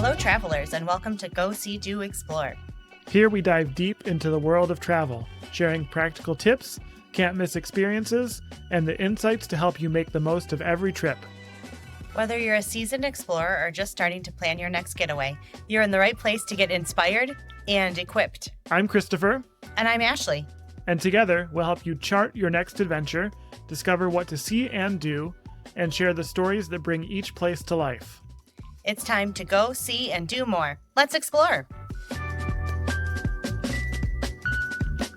Hello, travelers, and welcome to Go See, Do, Explore. Here we dive deep into the world of travel, sharing practical tips, can't-miss experiences, and the insights to help you make the most of every trip. Whether you're a seasoned explorer or just starting to plan your next getaway, you're in the right place to get inspired and equipped. I'm Christopher. And I'm Ashleigh. And together, we'll help you chart your next adventure, discover what to see and do, and share the stories that bring each place to life. It's time to go, see, and do more. Let's explore.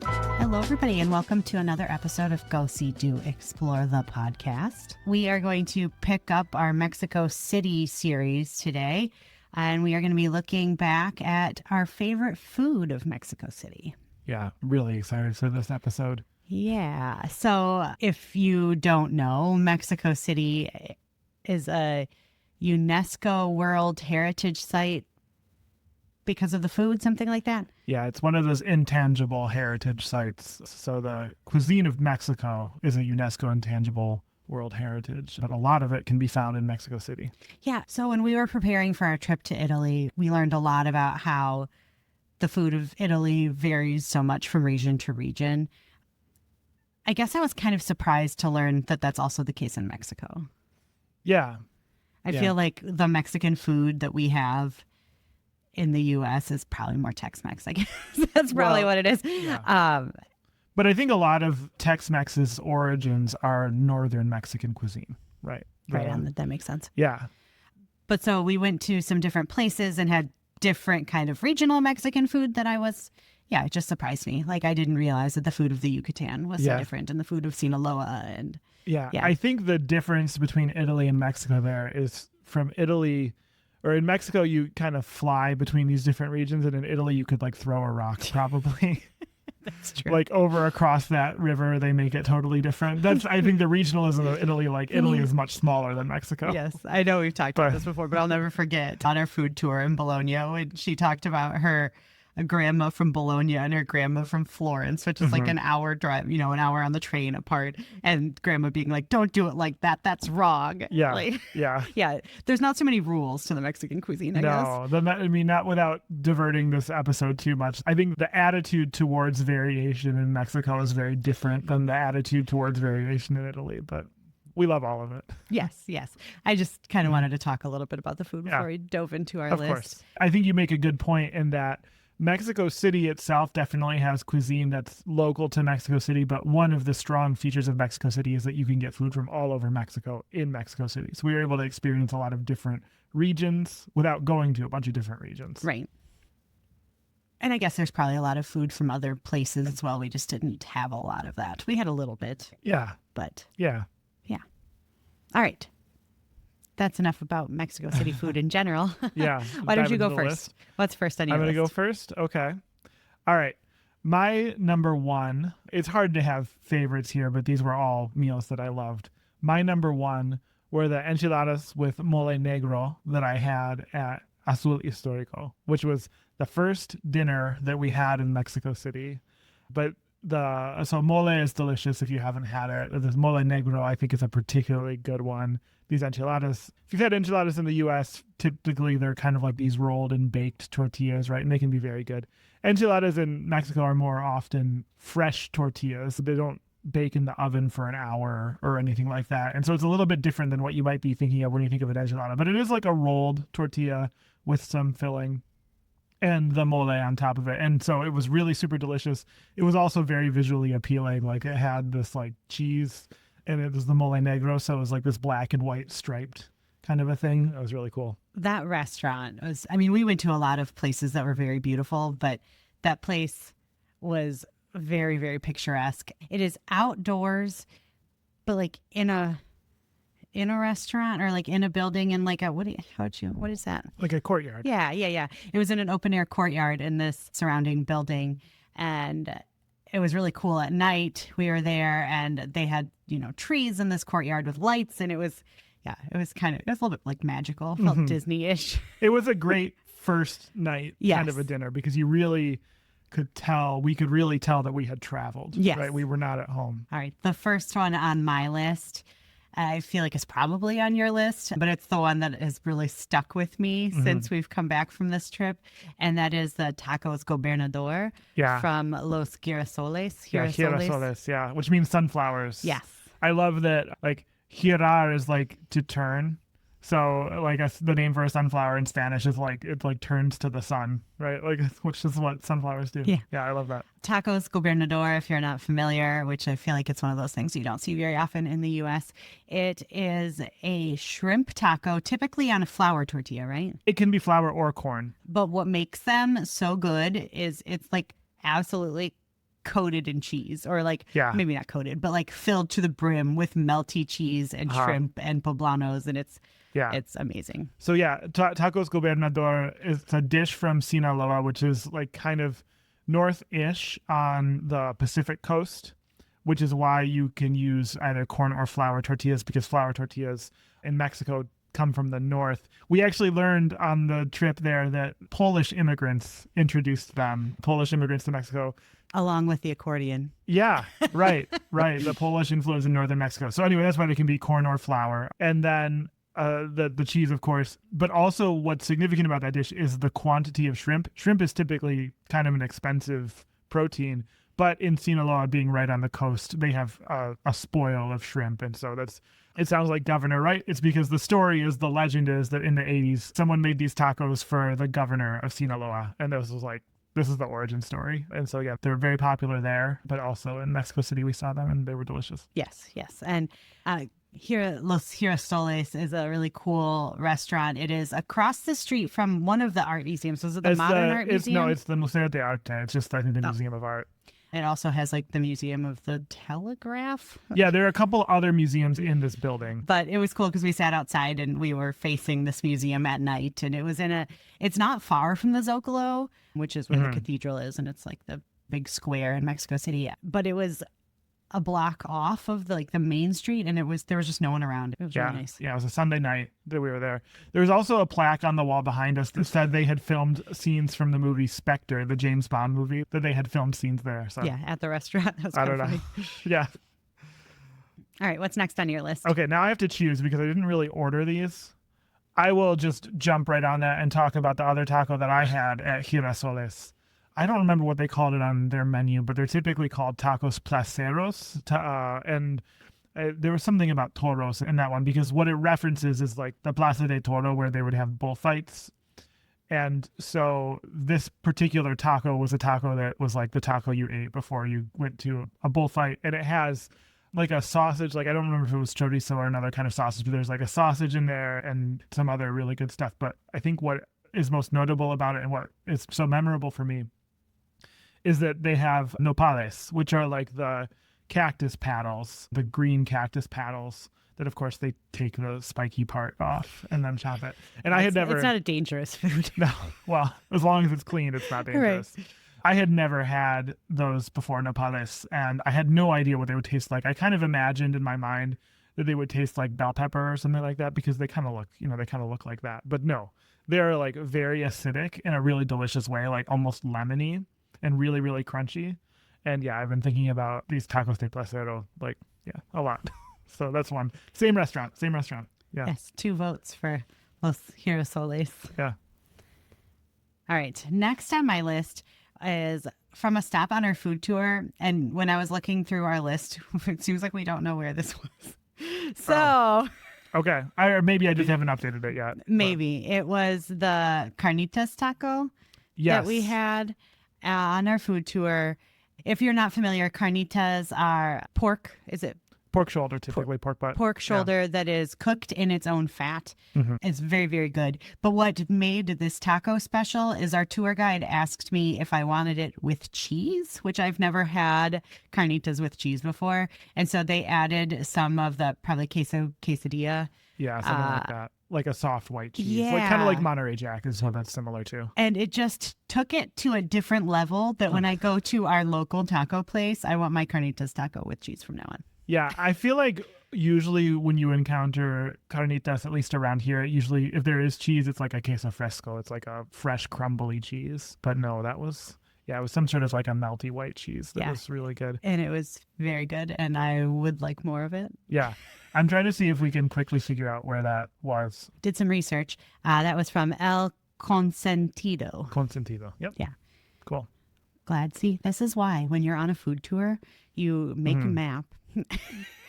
Hello, everybody, and welcome to another episode of Go See, Do, Explore, the podcast. We are going to pick up our Mexico City series today, and we are going to be looking back at our favorite food of Mexico City. Yeah, really excited for this episode. Yeah, so if you don't know, Mexico City is a UNESCO World Heritage Site because of the food, something like that? Yeah, it's one of those intangible heritage sites. So the cuisine of Mexico is a UNESCO intangible world heritage, but a lot of it can be found in Mexico City. Yeah, so when we were preparing for our trip to Italy, we learned a lot about how the food of Italy varies so much from region to region. I guess I was kind of surprised to learn that that's also the case in Mexico. Yeah. I feel like the Mexican food that we have in the U.S. is probably more Tex-Mex. I guess that's probably what it is. Yeah. But I think a lot of Tex-Mex's origins are northern Mexican cuisine, right? Right on, that makes sense. Yeah. But so we went to some different places and had different kind of regional Mexican food that it just surprised me. Like I didn't realize that the food of the Yucatan was so different and the food of Sinaloa and I think the difference between Italy and Mexico there is from Italy, or in Mexico, you kind of fly between these different regions, and in Italy, you could like throw a rock probably. That's true. Like over across that river, they make it totally different. That's, I think, the regionalism of Italy. Like Italy is much smaller than Mexico. Yes, I know we've talked about this before, but I'll never forget on our food tour in Bologna when she talked about her grandma from Bologna and her grandma from Florence, which is like an hour drive, an hour on the train apart, and grandma being like, "Don't do it like that. That's wrong." Yeah, yeah. There's not so many rules to the Mexican cuisine, I guess. No, I mean, not without diverting this episode too much. I think the attitude towards variation in Mexico is very different than the attitude towards variation in Italy, but we love all of it. Yes. I just kind of wanted to talk a little bit about the food before we dove into our list. Of course. I think you make a good point in that Mexico City itself definitely has cuisine that's local to Mexico City, but one of the strong features of Mexico City is that you can get food from all over Mexico in Mexico City. So we were able to experience a lot of different regions without going to a bunch of different regions. Right. And I guess there's probably a lot of food from other places as well. We just didn't have a lot of that. We had a little bit. Yeah. But. Yeah. All right. That's enough about Mexico City food in general. Yeah. Why don't you go first? List. What's first on your list? I'm going to go first? Okay. All right. My number one, it's hard to have favorites here, but these were all meals that I loved. My number one were the enchiladas with mole negro that I had at Azul Histórico, which was the first dinner that we had in Mexico City. But so mole is delicious if you haven't had it. This mole negro, I think, is a particularly good one. These enchiladas, if you've had enchiladas in the U.S., typically they're kind of like these rolled and baked tortillas, right? And they can be very good. Enchiladas in Mexico are more often fresh tortillas. They don't bake in the oven for an hour or anything like that. And so it's a little bit different than what you might be thinking of when you think of an enchilada. But it is like a rolled tortilla with some filling and the mole on top of it. And so it was really super delicious. It was also very visually appealing. Like it had this like cheese and it was the mole negro. So it was like this black and white striped kind of a thing. It was really cool. That restaurant was, we went to a lot of places that were very beautiful, but that place was very, very picturesque. It is outdoors, but like in a restaurant or like in a building in like what is that? Like a courtyard. Yeah. It was in an open air courtyard in this surrounding building, and it was really cool. At night we were there and they had, trees in this courtyard with lights, and it was a little bit like magical, felt Disney-ish. It was a great first night kind of a dinner because you really we could really tell that we had traveled. Yes. Right? We were not at home. All right. The first one on my list, I feel like it's probably on your list, but it's the one that has really stuck with me since we've come back from this trip. And that is the tacos gobernador from Los Girasoles. Yeah, Girasoles, yeah, which means sunflowers. Yes. I love that, like, girar is like to turn. So, like, the name for a sunflower in Spanish is like, it like turns to the sun, right? Like, which is what sunflowers do. Yeah. Yeah, I love that. Tacos gobernador, if you're not familiar, which I feel like it's one of those things you don't see very often in the U.S. It is a shrimp taco, typically on a flour tortilla, right? It can be flour or corn. But what makes them so good is it's like absolutely coated in cheese, or like maybe not coated, but like filled to the brim with melty cheese and shrimp and poblanos, and it's amazing. So tacos gobernador is a dish from Sinaloa, which is like kind of north-ish on the Pacific coast, which is why you can use either corn or flour tortillas, because flour tortillas in Mexico come from the north. We actually learned on the trip there that Polish immigrants introduced them, Polish immigrants to Mexico. Along with the accordion. Yeah, right. The Polish influence in northern Mexico. So anyway, that's why they can be corn or flour. And then the cheese, of course. But also what's significant about that dish is the quantity of shrimp. Shrimp is typically kind of an expensive protein, but in Sinaloa, being right on the coast, they have a spoil of shrimp. And so it sounds like governor, right? It's because the legend is that in the 80s, someone made these tacos for the governor of Sinaloa. And this is the origin story. And so, they're very popular there, but also in Mexico City, we saw them and they were delicious. Yes. And here, Los Girasoles is a really cool restaurant. It is across the street from one of the art museums. Was it the Modern Art Museum? No, it's the Museo de Arte. It's just, I think, the Museum of Art. It also has like the Museum of the Telegraph. Yeah, there are a couple other museums in this building. But it was cool because we sat outside and we were facing this museum at night. And it was it's not far from the Zocalo, which is where the cathedral is. And it's like the big square in Mexico City. But it was a block off of the main street, and there was just no one around. It was really nice. Yeah, it was a Sunday night that we were there. There was also a plaque on the wall behind us that said they had filmed scenes from the movie Spectre, the James Bond movie, that they had filmed scenes there. So at the restaurant. I don't know. Yeah. All right, what's next on your list? Okay, now I have to choose because I didn't really order these. I will just jump right on that and talk about the other taco that I had at Girasoles. I don't remember what they called it on their menu, but they're typically called tacos placeros. There was something about toros in that one, because what it references is like the Plaza de Toro, where they would have bullfights. And so this particular taco was a taco that was like the taco you ate before you went to a bullfight. And it has like a sausage, like I don't remember if it was chorizo or another kind of sausage, but there's like a sausage in there and some other really good stuff. But I think what is most notable about it and what is so memorable for me is that they have nopales, which are like the cactus paddles, the green cactus paddles that, of course, they take the spiky part off and then chop it. And I had never... It's not a dangerous food. No. Well, as long as it's clean, it's not dangerous. Right. I had never had those before, nopales, and I had no idea what they would taste like. I kind of imagined in my mind that they would taste like bell pepper or something like that, because they kind of look like that. But no, they're like very acidic in a really delicious way, like almost lemony and really, really crunchy. And I've been thinking about these tacos de placero, a lot. So that's one. Same restaurant. Yeah. Yes, 2 votes for Los Girasoles. Yeah. All right. Next on my list is from a stop on our food tour. And when I was looking through our list, it seems like we don't know where this was. So... Okay. Or maybe I just haven't updated it yet. Maybe. It was the Carnitas taco that we had on our food tour. If you're not familiar, carnitas are pork. Is it? Pork shoulder, typically pork butt. Pork shoulder that is cooked in its own fat. Mm-hmm. It's very, very good. But what made this taco special is our tour guide asked me if I wanted it with cheese, which I've never had carnitas with cheese before. And so they added some of the probably quesadilla. Yeah, something like that. Like a soft white cheese. Yeah. Like, kind of like Monterey Jack is what that's similar to. And it just took it to a different level that when I go to our local taco place, I want my carnitas taco with cheese from now on. Yeah, I feel like usually when you encounter carnitas, at least around here, usually if there is cheese, it's like a queso fresco. It's like a fresh, crumbly cheese. But no, that was Yeah, it was some sort of like a melty white cheese that Yeah. was really good. And it was very good, and I would like more of it. Yeah. I'm trying to see if we can quickly figure out where that was. Did some research. That was from El Consentido. Consentido. Yep. Yeah. Cool. Glad. See, this is why when you're on a food tour, you make a map.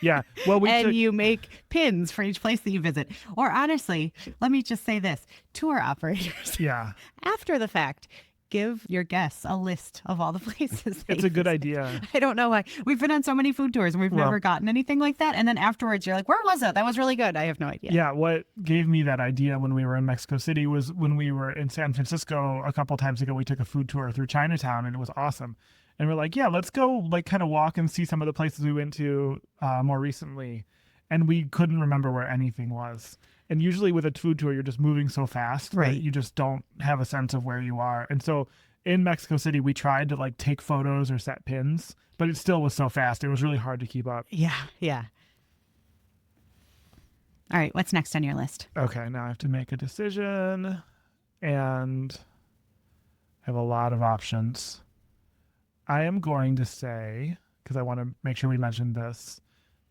Yeah. Well, we and took, you make pins for each place that you visit. Or honestly, let me just say this. Tour operators, yeah, after the fact, give your guests a list of all the places. it's a good idea. I don't know why. We've been on so many food tours and we've Well- never gotten anything like that. And then afterwards, you're like, where was it? That was really good. I have no idea. Yeah, what gave me that idea when we were in Mexico City was when we were in San Francisco a couple times ago, we took a food tour through Chinatown and it was awesome. And we're like, yeah, let's go like kind of walk and see some of the places we went to more recently. And we couldn't remember where anything was. And usually with a food tour, you're just moving so fast Right. that you just don't have a sense of where you are. And so in Mexico City, we tried to like take photos or set pins, but it still was so fast. It was really hard to keep up. Yeah. Yeah. All right. What's next on your list? Okay, now I have to make a decision, and I have a lot of options. I am going to say, because I want to make sure we mentioned this,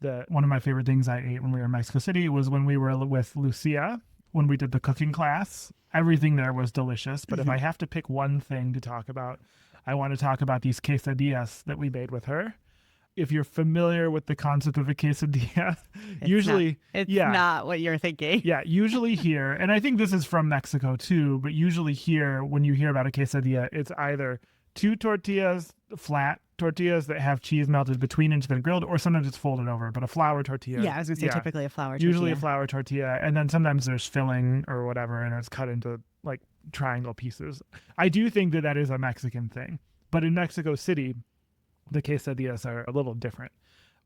that one of my favorite things I ate when we were in Mexico City was when we were with Lucia, when we did the cooking class. Everything there was delicious, but if I have to pick one thing to talk about, I want to talk about these quesadillas that we made with her. If you're familiar with the concept of a quesadilla, usually It's yeah. not what you're thinking. Yeah, usually here, and I think this is from Mexico too, but usually here, when you hear about a quesadilla, it's either two tortillas, flat tortillas that have cheese melted between and it's been grilled, or sometimes it's folded over, but a flour tortilla. Yeah, I was going to say typically a flour tortilla. Usually a flour tortilla, and then sometimes there's filling or whatever, and it's cut into like triangle pieces. I do think that that is a Mexican thing, but in Mexico City, the quesadillas are a little different.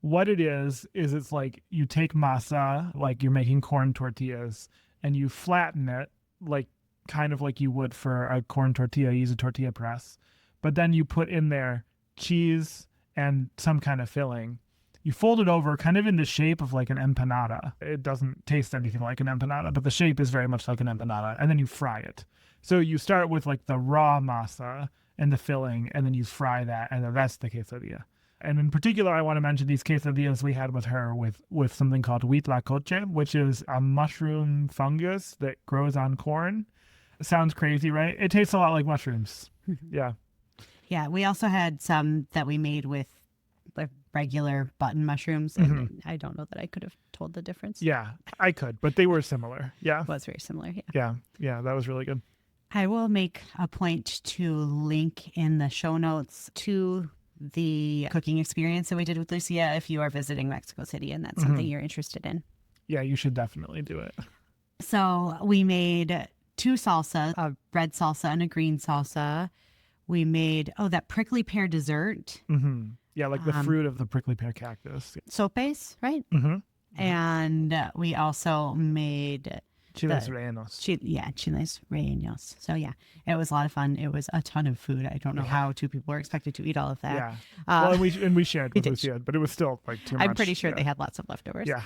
What it is it's like you take masa, like you're making corn tortillas, and you flatten it, like kind of like you would for a corn tortilla, use a tortilla press. But then you put in there cheese and some kind of filling. You fold it over kind of in the shape of like an empanada. It doesn't taste anything like an empanada, but the shape is very much like an empanada. And then you fry it. So you start with like the raw masa and the filling, and then you fry that, and then that's the quesadilla. And in particular, I want to mention these quesadillas we had with her with something called Huitlacoche, which is a mushroom fungus that grows on corn. Sounds crazy, right? It tastes a lot like mushrooms. Yeah. Yeah, we also had some that we made with like regular button mushrooms. And I don't know that I could have told the difference. Yeah, I could, but they were similar. Yeah. It was very similar. Yeah. Yeah. Yeah, that was really good. I will make a point to link in the show notes to the cooking experience that we did with Lucia if you are visiting Mexico City and that's something you're interested in. Yeah, you should definitely do it. So we made two salsa, a red salsa and a green salsa. We made, that prickly pear dessert, Yeah, like the fruit of the prickly pear cactus. sopes, right? And we also made Chiles rellenos. chiles rellenos. So yeah, it was a lot of fun. It was a ton of food. I don't know how two people were expected to eat all of that. Yeah. Well, and we shared with did. Lucia, but it was still like too much. I'm pretty sure yeah. they had lots of leftovers. Yeah.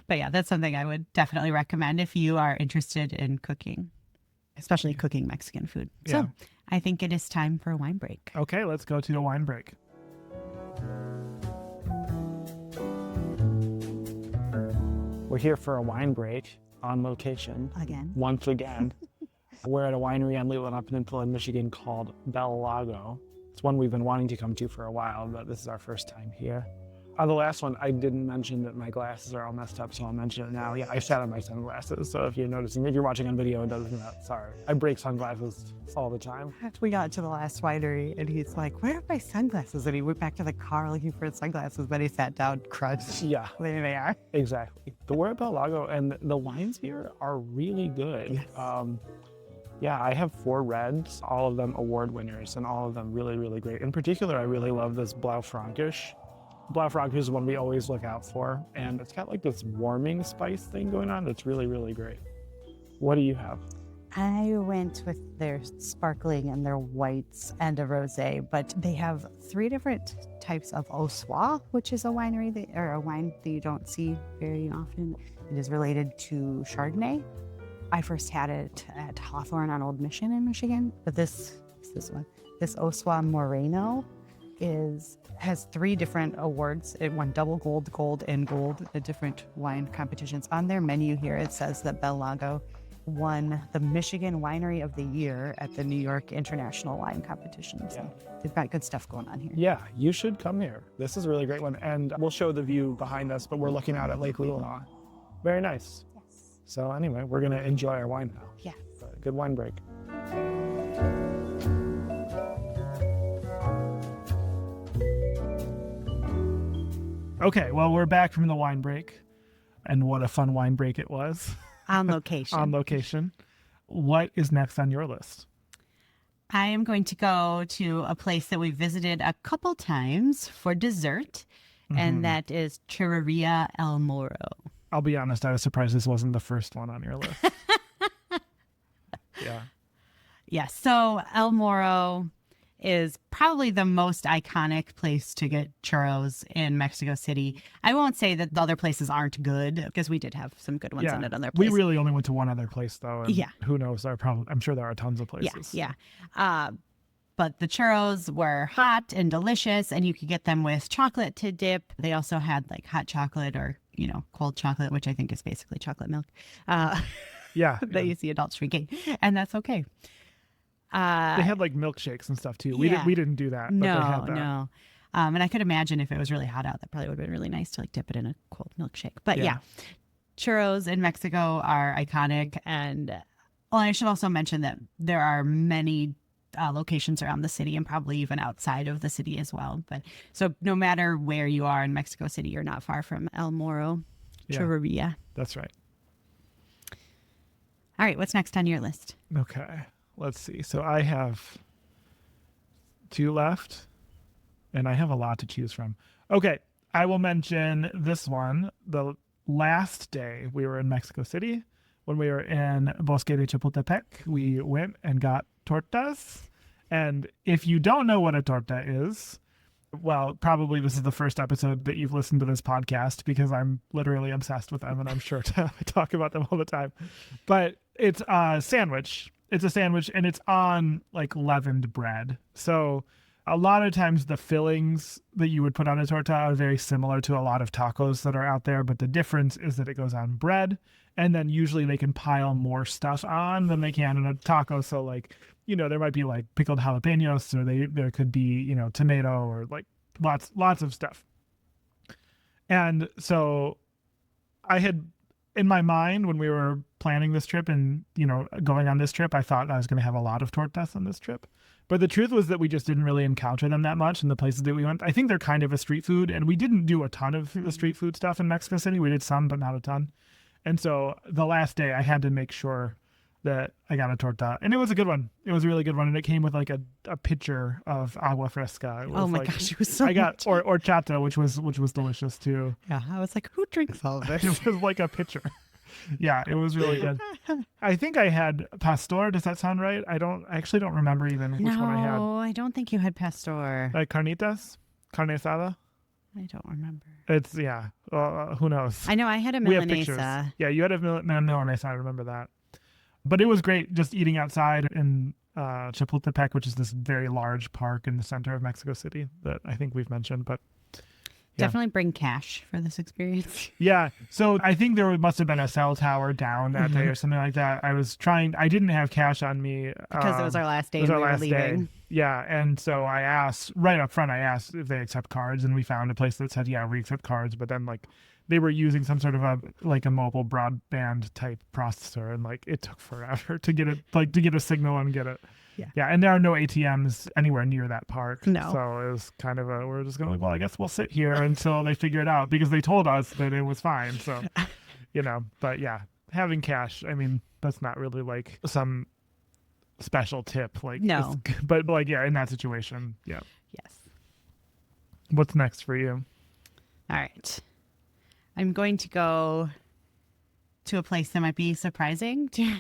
But yeah, that's something I would definitely recommend if you are interested in cooking, especially cooking Mexican food. Yeah. So I think it is time for a wine break. Okay, let's go to a wine break. We're here for a wine break on location. Again. Once again. We're at a winery on Leland Peninsula in Michigan called Bel Lago. It's one we've been wanting to come to for a while, but this is our first time here. On the last one, I didn't mention that my glasses are all messed up, so I'll mention it now. Yeah, I sat on my sunglasses, so if you're noticing, if you're watching on video, it doesn't matter. Sorry. I break sunglasses all the time. We got to the last winery and he's like, where are my sunglasses? And he went back to the car looking for his sunglasses, but he sat down, crunched. Yeah, There they are. exactly. But we're at Bel Lago, and the wines here are really good. Yes. Yeah, I have 4 reds, all of them award winners, and all of them really, really great. In particular, I really love this Blaufränkisch. Blaufränkisch is one we always look out for, and it's got like this warming spice thing going on that's really, really great. What do you have? I went with their sparkling and their whites and a rosé, but they have 3 different types of Ossois, which is a winery or a wine that you don't see very often. It is related to Chardonnay. I first had it at Hawthorne on Old Mission in Michigan, but this What's this one? This Oswa Moreno has 3 different awards. It won double gold, gold, and gold at different wine competitions. On their menu here, it says that Bel Lago won the Michigan Winery of the Year at the New York International Wine Competition. So they've got good stuff going on here. Yeah, you should come here. This is a really great one. And we'll show the view behind us, but we're looking out at Lake Lulaw. Very nice. Yes. So anyway, we're going to enjoy our wine now. Yeah. Good wine break. Okay, well, we're back from the wine break. And what a fun wine break it was. On location. On location. What is next on your list? I am going to go to a place that we visited a couple times for dessert, and that is Churreria El Moro. I'll be honest, I was surprised this wasn't the first one on your list. Yeah. Yeah, so El Moro is probably the most iconic place to get churros in Mexico City. I won't say that the other places aren't good, because we did have some good ones in another place. We really only went to one other place, though. And Yeah. who knows? I'm sure there are tons of places. Yeah. But the churros were hot and delicious, and you could get them with chocolate to dip. They also had like hot chocolate or, cold chocolate, which I think is basically chocolate milk. Yeah. That you see adults drinking, and that's okay. They had like milkshakes and stuff too. We didn't do that. But they had that. No. And I could imagine if it was really hot out, that probably would have been really nice to like dip it in a cold milkshake. But yeah, churros in Mexico are iconic. And I should also mention that there are many locations around the city and probably even outside of the city as well. But so no matter where you are in Mexico City, you're not far from El Moro Churreria. That's right. All right, what's next on your list? Okay. Let's see. So I have 2 left, and I have a lot to choose from. Okay. I will mention this one. The last day we were in Mexico City, when we were in Bosque de Chapultepec, we went and got tortas. And if you don't know what a torta is, well, probably this is the first episode that you've listened to this podcast, because I'm literally obsessed with them and I'm sure I talk about them all the time. But it's a sandwich. It's a sandwich, and it's on like leavened bread. So a lot of times the fillings that you would put on a torta are very similar to a lot of tacos that are out there. But the difference is that it goes on bread, and then usually they can pile more stuff on than they can in a taco. So like, there might be like pickled jalapenos, or there could be, tomato, or like lots of stuff. And so I had, in my mind, when we were planning this trip and, going on this trip, I thought I was going to have a lot of tortas on this trip. But the truth was that we just didn't really encounter them that much in the places that we went. I think they're kind of a street food, and we didn't do a ton of the street food stuff in Mexico City. We did some, but not a ton. And so the last day I had to make sure that I got a torta, and it was a good one. It was a really good one, and it came with like a pitcher of agua fresca. It was Gosh, it was so I got much. horchata, which was delicious too. Yeah, I was like, who drinks all this? It was like a pitcher. Yeah, it was really good. I think I had pastor. Does that sound right? I actually don't remember even which one I had. No, I don't think you had pastor. Like carnitas, carne asada. I don't remember. It's who knows? I know I had a We have pictures. milanesa. Yeah, you had a milanesa. I remember that. But it was great just eating outside in Chapultepec, which is this very large park in the center of Mexico City that I think we've mentioned. But yeah. Definitely bring cash for this experience. Yeah. So I think there must have been a cell tower down that day or something like that. I didn't have cash on me. Because it was our last day It was and our we were last leaving. day. Yeah. And so I asked, right up front, if they accept cards, and we found a place that said, yeah, we accept cards. But then like they were using some sort of a mobile broadband type processor, and like it took forever to get it, like to get a signal and get it. Yeah, and there are no ATMs anywhere near that park. No. So it was kind of we're just going, well, I guess we'll sit here until they figure it out, because they told us that it was fine. So, but yeah, having cash, I mean, that's not really like some special tip. Like, No. But like, yeah, in that situation, yeah. Yes. What's next for you? All right. I'm going to go to a place that might be surprising to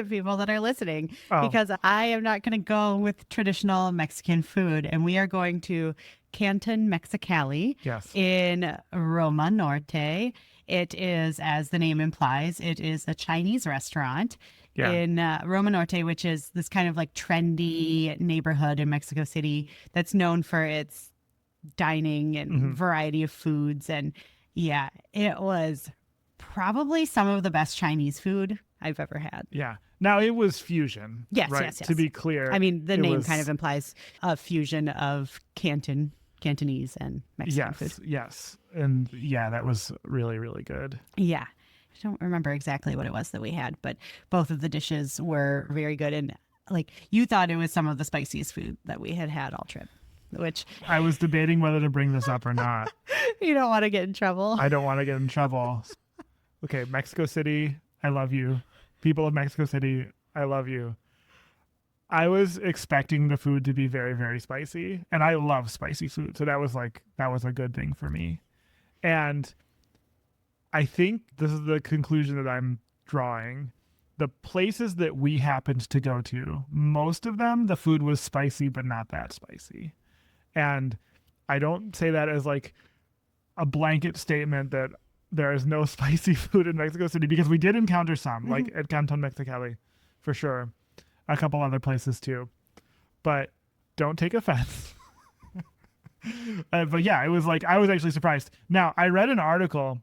people that are listening, because I am not going to go with traditional Mexican food, and we are going to Canton Mexicali in Roma Norte. It is, as the name implies, it is a Chinese restaurant. Yeah. in Roma Norte, which is this kind of like trendy neighborhood in Mexico City that's known for its dining and variety of foods. And yeah, it was probably some of the best Chinese food I've ever had. Yeah. Now it was fusion. Yes, right? yes, yes. To be clear. I mean, the it name was- kind of implies a fusion of Cantonese and Mexican Yes. food. Yes. And yeah, that was really, really good. Yeah. I don't remember exactly what it was that we had, but both of the dishes were very good. And like you thought it was some of the spiciest food that we had all trip, which I was debating whether to bring this up or not. you don't want to get in trouble. I don't want to get in trouble. Okay, Mexico City, I love you. People of Mexico City, I love you. I was expecting the food to be very, very spicy, and I love spicy food. So that was a good thing for me. And I think this is the conclusion that I'm drawing. The places that we happened to go to, most of them, the food was spicy, but not that spicy. And I don't say that as like a blanket statement that there is no spicy food in Mexico City, because we did encounter some, like at Canton Mexicali, for sure. A couple other places too. But don't take offense. But yeah, it was like, I was actually surprised. Now, I read an article,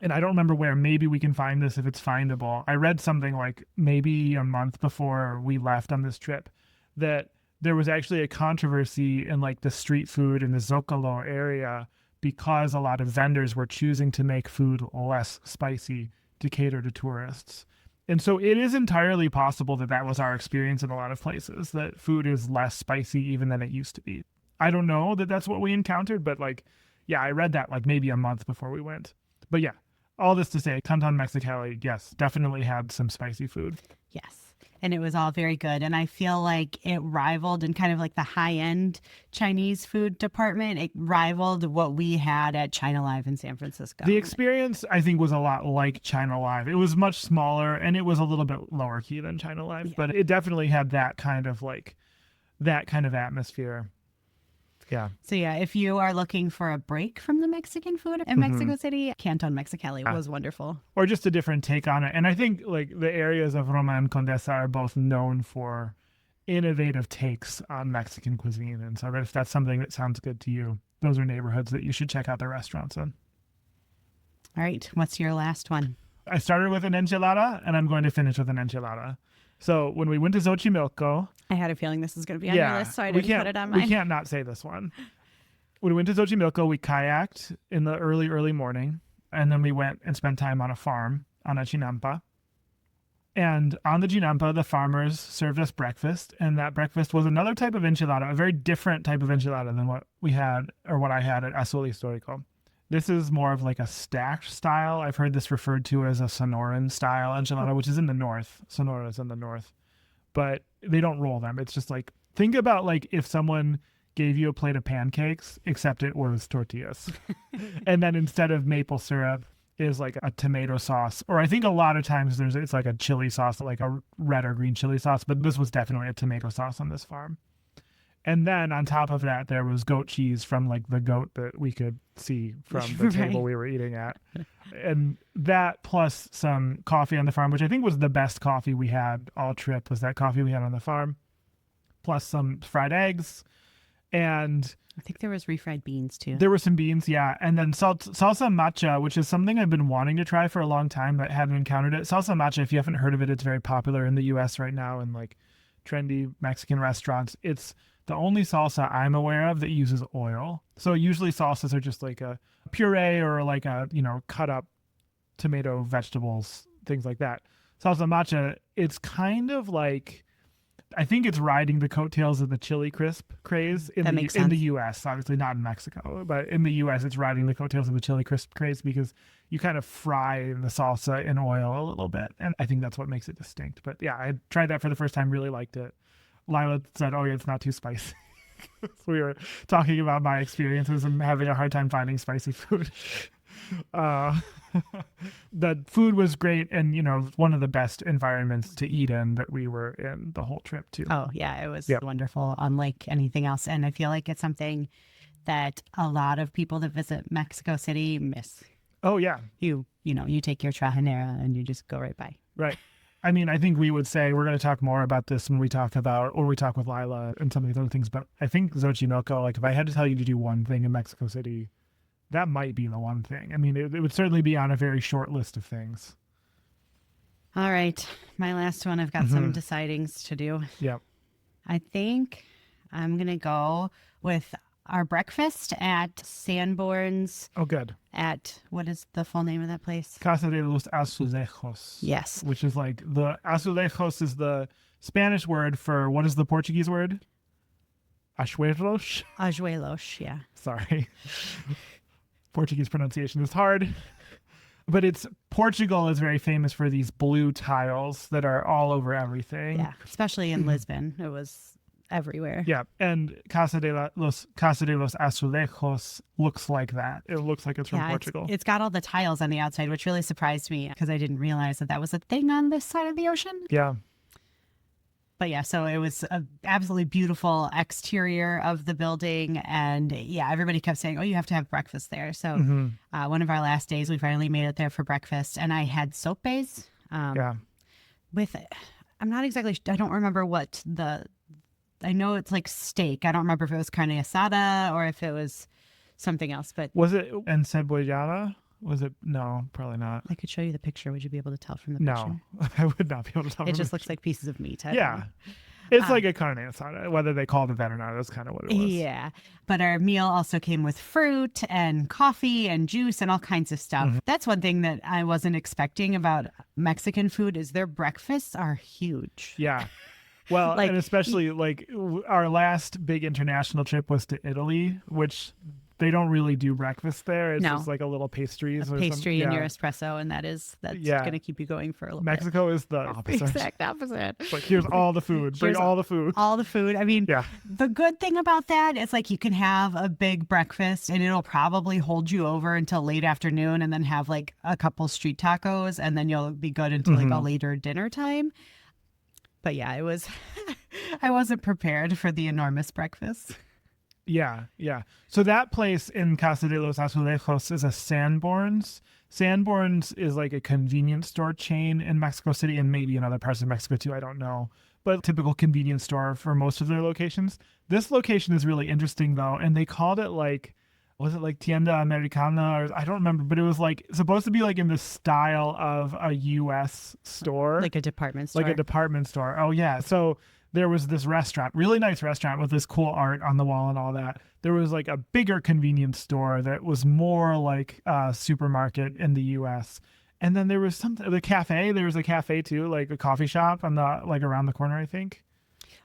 and I don't remember where, maybe we can find this if it's findable. I read something like maybe a month before we left on this trip that there was actually a controversy in like the street food in the Zocalo area because a lot of vendors were choosing to make food less spicy to cater to tourists. And so it is entirely possible that that was our experience in a lot of places, that food is less spicy even than it used to be. I don't know that that's what we encountered, but like, yeah, I read that like maybe a month before we went. But yeah, all this to say, Canton Mexicali, yes, definitely had some spicy food. Yes. And it was all very good. And I feel like it rivaled in kind of like the high-end Chinese food department. It rivaled what we had at China Live in San Francisco. The experience, I think, was a lot like China Live. It was much smaller, and it was a little bit lower key than China Live, but it definitely had that kind of atmosphere. Yeah. So yeah, if you are looking for a break from the Mexican food in Mexico City, Canton Mexicali was wonderful. Or just a different take on it. And I think like the areas of Roma and Condesa are both known for innovative takes on Mexican cuisine. And so if that's something that sounds good to you, those are neighborhoods that you should check out the restaurants in. All right. What's your last one? I started with an enchilada, and I'm going to finish with an enchilada. So when we went to Xochimilco, I had a feeling this was going to be on your list, so I didn't put it on mine. We can't not say this one. When we went to Xochimilco, we kayaked in the early morning, and then we went and spent time on a farm on a chinampa. And on the chinampa, the farmers served us breakfast, and that breakfast was another type of enchilada, a very different type of enchilada than what we had or what I had at Azul Histórico. This is more of like a stacked style. I've heard this referred to as a Sonoran style enchilada, which is in the north. Sonora is in the north. But they don't roll them. It's just like, think about like if someone gave you a plate of pancakes, except it was tortillas. And then instead of maple syrup is like a tomato sauce. Or I think a lot of times it's like a chili sauce, like a red or green chili sauce. But this was definitely a tomato sauce on this farm. And then on top of that, there was goat cheese from like the goat that we could see from the table we were eating at. And that plus some coffee on the farm, which I think was the best coffee we had all trip, was that coffee we had on the farm, plus some fried eggs. And I think there was refried beans too. there were some beans, yeah. And then salsa matcha, which is something I've been wanting to try for a long time but hadn't encountered it. Salsa matcha, if you haven't heard of it, it's very popular in the US right now in like trendy Mexican restaurants. It's the only salsa I'm aware of that uses oil. So usually salsas are just like a puree or like a, cut up tomato, vegetables, things like that. Salsa matcha, it's kind of like, I think it's riding the coattails of the chili crisp craze in the US, obviously not in Mexico, but in the US it's riding the coattails of the chili crisp craze because you kind of fry the salsa in oil a little bit. And I think that's what makes it distinct. But yeah, I tried that for the first time, really liked it. Lila said, oh yeah, it's not too spicy. We were talking about my experiences and having a hard time finding spicy food. The food was great, and one of the best environments to eat in that we were in the whole trip too. Oh yeah, it was wonderful, unlike anything else. And I feel like it's something that a lot of people that visit Mexico City miss. Oh yeah. You take your trajinera and you just go right by. Right. I mean, I think we would say we're going to talk more about this when we talk with Lila and some of these other things. But I think Xochimilco, like if I had to tell you to do one thing in Mexico City, that might be the one thing. I mean, it would certainly be on a very short list of things. All right. My last one, I've got some decidings to do. Yep. I think I'm going to go with our breakfast at Sanborn's. Oh, good. At, what is the full name of that place? Casa de los Azulejos. Yes. Which is like, the azulejos is the Spanish word for, what is the Portuguese word? Achuelos? Ajuelos, yeah. Sorry. Portuguese pronunciation is hard. But Portugal is very famous for these blue tiles that are all over everything. Yeah, especially in Lisbon. It was everywhere. Yeah, and Casa de los Azulejos looks like that. It looks like it's from Portugal. It's got all the tiles on the outside, which really surprised me because I didn't realize that was a thing on this side of the ocean. Yeah. But yeah, so it was an absolutely beautiful exterior of the building. And yeah, everybody kept saying, oh, you have to have breakfast there. So one of our last days, we finally made it there for breakfast. And I had sopes with, I don't remember what I know it's like steak. I don't remember if it was carne asada or if it was something else. But was it encebollada? Was it? No, probably not. I could show you the picture. Would you be able to tell from the picture? No, I would not be able to tell. It just looks like pieces of meat. Yeah. It's like a carne asada, whether they called it that or not. That's kind of what it was. Yeah. But our meal also came with fruit and coffee and juice and all kinds of stuff. That's one thing that I wasn't expecting about Mexican food is their breakfasts are huge. Yeah. Well, and especially like our last big international trip was to Italy, which they don't really do breakfast there. It's just like a little pastries. Pastry and your espresso, and that's going to keep you going for a little bit. Mexico is the opposite. Exact opposite. Like, here's all the food. Bring all the food. All the food. I mean, the good thing about that is like you can have a big breakfast and it'll probably hold you over until late afternoon and then have like a couple street tacos and then you'll be good until like a later dinner time. But yeah, it was, I wasn't prepared for the enormous breakfast. Yeah. So that place in Casa de los Azulejos is a Sanborns. Sanborns is like a convenience store chain in Mexico City and maybe in other parts of Mexico too. I don't know. But typical convenience store for most of their locations. This location is really interesting though. And they called it like, was it like Tienda Americana? Or I don't remember, but it was like supposed to be like in the style of a U.S. store. Like a department store. Like a department store. Oh yeah. So there was this restaurant, really nice restaurant with this cool art on the wall and all that. There was like a bigger convenience store that was more like a supermarket in the U.S. And then there was there was a cafe too, like a coffee shop on like around the corner, I think.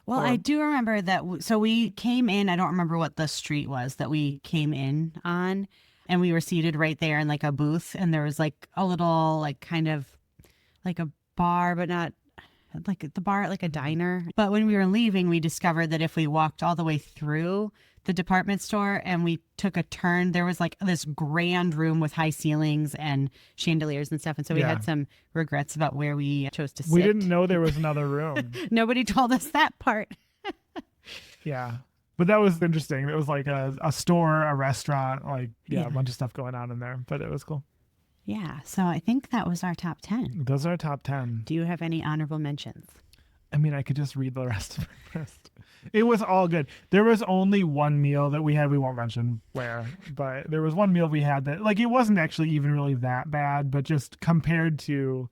Well, I do remember that. So we came in, I don't remember what the street was that we came in on. And we were seated right there in like a booth. And there was like a little, like kind of like a bar, but not like the bar, like a diner. But when we were leaving, we discovered that if we walked all the way through the department store and we took a turn, there was like this grand room with high ceilings and chandeliers and stuff. And so we had some regrets about where we chose to sit. We didn't know there was another room. Nobody told us that part. Yeah. But that was interesting. It was like a store, a restaurant, like, a bunch of stuff going on in there. But it was cool. Yeah. So I think that was our top 10. Those are our top 10. Do you have any honorable mentions? I mean, I could just read the rest of my list. It was all good. There was only one meal that we had. We won't mention where, but there was one meal we had that, like, it wasn't actually even really that bad, but just compared to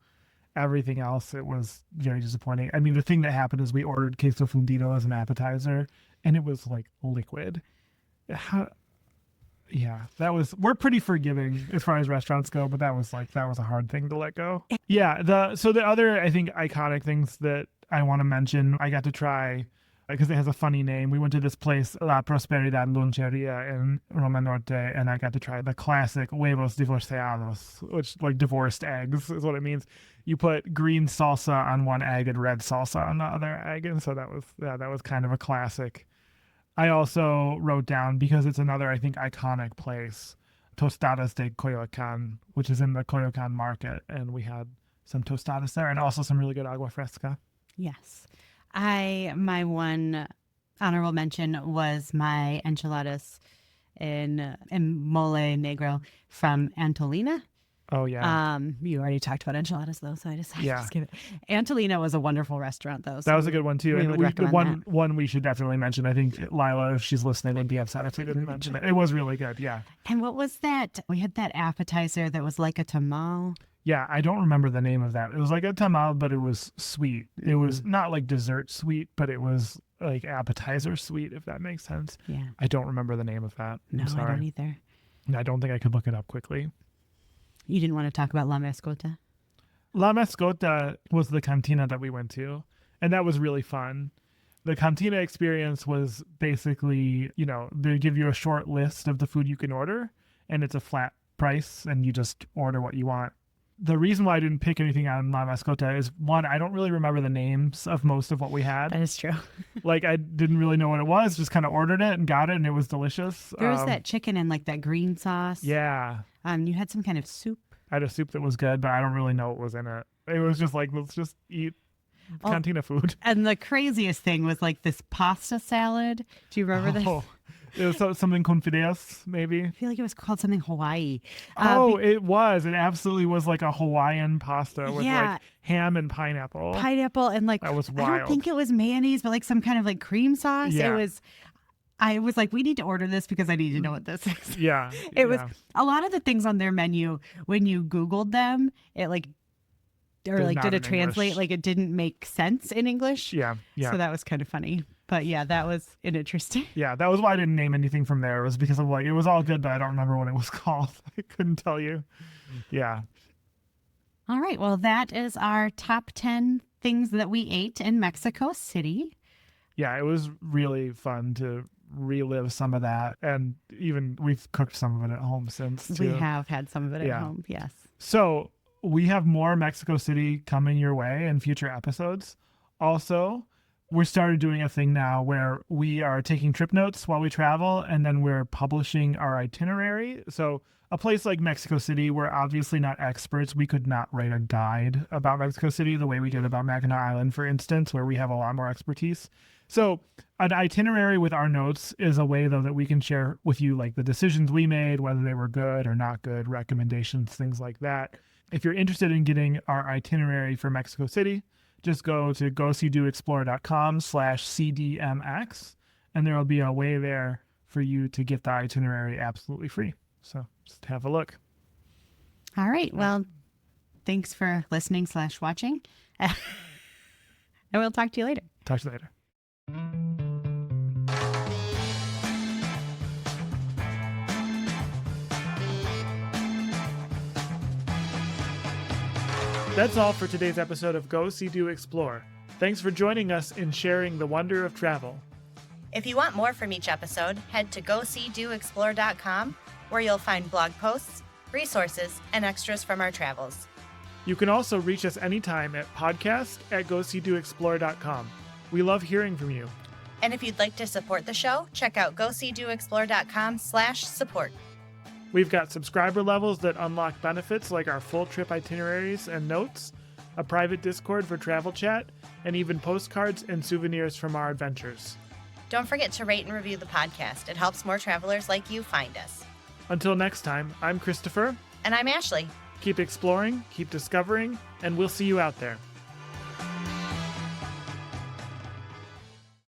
everything else, it was very disappointing. I mean, the thing that happened is we ordered queso fundido as an appetizer, and it was like liquid. We're pretty forgiving as far as restaurants go, but that was a hard thing to let go. Yeah. So the other, I think, iconic things that I want to mention, I got to try because it has a funny name. We went to this place, La Prosperidad Loncheria in Roma Norte, and I got to try the classic huevos divorciados, which like divorced eggs is what it means. You put green salsa on one egg and red salsa on the other egg, and so that was kind of a classic. I also wrote down, because it's another, I think, iconic place, Tostadas de Coyoacán, which is in the Coyoacán market, and we had some tostadas there and also some really good agua fresca. Yes. My one honorable mention was my enchiladas in mole negro from Antolina. Oh, yeah. You already talked about enchiladas, though, so I decided Yeah. to skip it. Antolina was a wonderful restaurant, though. That was a good one, too. we And would the recommend one we should definitely mention, I think Lila, if she's listening, would be upset if we didn't mention it. It was really good, yeah. And what was that? We had that appetizer that was like a tamal. Yeah, I don't remember the name of that. It was like a tamal, but it was sweet. It was not like dessert sweet, but it was like appetizer sweet, if that makes sense. Yeah. I don't remember the name of that. No, I'm sorry. I don't either. I don't think I could look it up quickly. You didn't want to talk about La Mascota? La Mascota was the cantina that we went to, and that was really fun. The cantina experience was basically, they give you a short list of the food you can order, and it's a flat price, and you just order what you want. The reason why I didn't pick anything on La Mascota is, one, I don't really remember the names of most of what we had. That is true. Like, I didn't really know what it was, just kind of ordered it and got it, and it was delicious. There was that chicken and like that green sauce. Yeah. You had some kind of soup. I had a soup that was good, but I don't really know what was in it. It was just like, let's just eat cantina food. And the craziest thing was like this pasta salad. Do you remember this? It was something con fideos, maybe. I feel like it was called something Hawaii. It was. It absolutely was like a Hawaiian pasta with like ham and pineapple. Pineapple and like, that was I wild. don't think it was mayonnaise, but like some kind of like cream sauce. Yeah. I was like, we need to order this because I need to know what this is. Yeah. It was a lot of the things on their menu, when you Googled them, it like, or They're like not did in it translate, English. like it didn't make sense in English. Yeah. So that was kind of funny. But yeah, that was an interesting. Yeah, that was why I didn't name anything from there. It was because of like, it was all good, but I don't remember what it was called. I couldn't tell you. Yeah. All right. Well, that is our top 10 things that we ate in Mexico City. Yeah, it was really fun to relive some of that. And even we've cooked some of it at home since, too. We have had some of it at home. Yes. So we have more Mexico City coming your way in future episodes. Also, we started doing a thing now where we are taking trip notes while we travel, and then we're publishing our itinerary. So a place like Mexico City, we're obviously not experts. We could not write a guide about Mexico City the way we did about Mackinac Island, for instance, where we have a lot more expertise. So an itinerary with our notes is a way, though, that we can share with you like the decisions we made, whether they were good or not good, recommendations, things like that. If you're interested in getting our itinerary for Mexico City, just go to GoSeeDoExplore.com/CDMX, and there will be a way there for you to get the itinerary absolutely free. So just have a look. All right. Well, thanks for listening/watching. And we'll talk to you later. Talk to you later. That's all for today's episode of Go See Do Explore. Thanks for joining us in sharing the wonder of travel. If you want more from each episode, head to GoSeeDoExplore.com, where you'll find blog posts, resources, and extras from our travels. You can also reach us anytime at podcast@GoSeeDoExplore.com. We love hearing from you. And if you'd like to support the show, check out GoSeeDoExplore.com/support. We've got subscriber levels that unlock benefits like our full trip itineraries and notes, a private Discord for travel chat, and even postcards and souvenirs from our adventures. Don't forget to rate and review the podcast. It helps more travelers like you find us. Until next time, I'm Christopher. And I'm Ashleigh. Keep exploring, keep discovering, and we'll see you out there.